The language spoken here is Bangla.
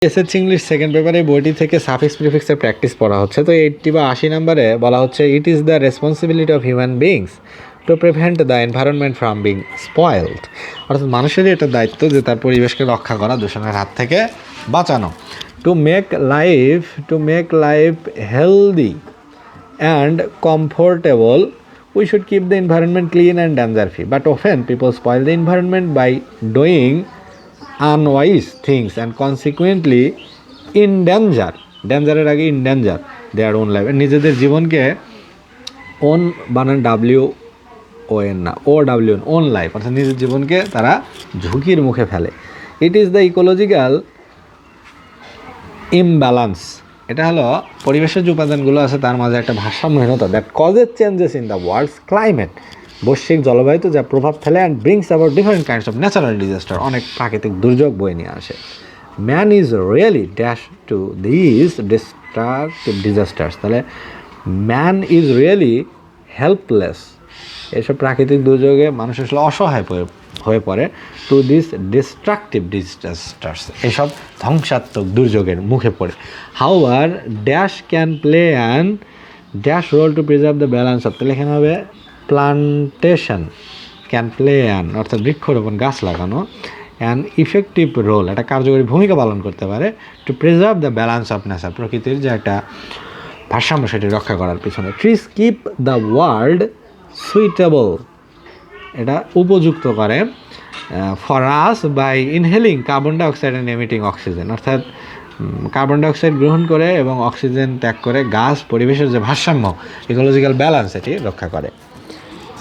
এসএসসি ইংলিশ সেকেন্ড পেপারে বইটি থেকে সাফিক্স প্রিফিক্সের প্র্যাকটিস পড়া হচ্ছে। তো 80 বা 80 নম্বরে বলা হচ্ছে ইট is the responsibility of human beings to prevent the environment from being spoiled. অর্থাৎ মানুষেরই এটা দায়িত্ব যে তার পরিবেশকে রক্ষা করা, দূষণের হাত থেকে বাঁচানো। To make life healthy and comfortable we should keep the environment clean and danger free, but often people spoil the environment by doing unwise things and consequently endanger their own life, নিজেদের জীবনকে ওন বানান ওন লাইফ, অর্থাৎ নিজের জীবনকে তারা ঝুঁকির মুখে ফেলে। It is the ecological imbalance, এটা হলো পরিবেশের যে উপাদানগুলো আছে তার মাঝে একটা ভারসাম্যহীনতা, that causes changes in the world's climate, বৈশ্বিক জলবায়ুতে যা প্রভাব ফেলে, and brings about different kinds of natural disaster, অনেক প্রাকৃতিক দুর্যোগ বয়ে নিয়ে আসে। Man is really dash to this destructive disasters, তাহলে ম্যান ইজ রিয়েলি হেল্পলেস, এসব প্রাকৃতিক দুর্যোগে মানুষ আসলে অসহায় হয়ে পড়ে। টু দিস ডিস্ট্রাকটিভ ডিজাস্টার্স, এসব ধ্বংসাত্মক দুর্যোগের মুখে পড়ে। However dash can play an dash role to preserve the balance of, তাহলে এখানে হবে প্লান্টেশন ক্যান প্লে অ্যান, অর্থাৎ বৃক্ষরোপণ, গাছ লাগানো, অ্যান ইফেক্টিভ রোল, একটা কার্যকরী ভূমিকা পালন করতে পারে to preserve the balance of nature, প্রকৃতির যে একটা ভারসাম্য সেটি রক্ষা করার পিছনে। Trees keep the world suitable, এটা উপযুক্ত করে for us by inhaling carbon dioxide and emitting oxygen, অর্থাৎ কার্বন ডাইঅক্সাইড গ্রহণ করে এবং অক্সিজেন ত্যাগ করে গাছ পরিবেশের যে ভারসাম্য, ইকোলজিক্যাল ব্যালেন্স, এটি রক্ষা করে।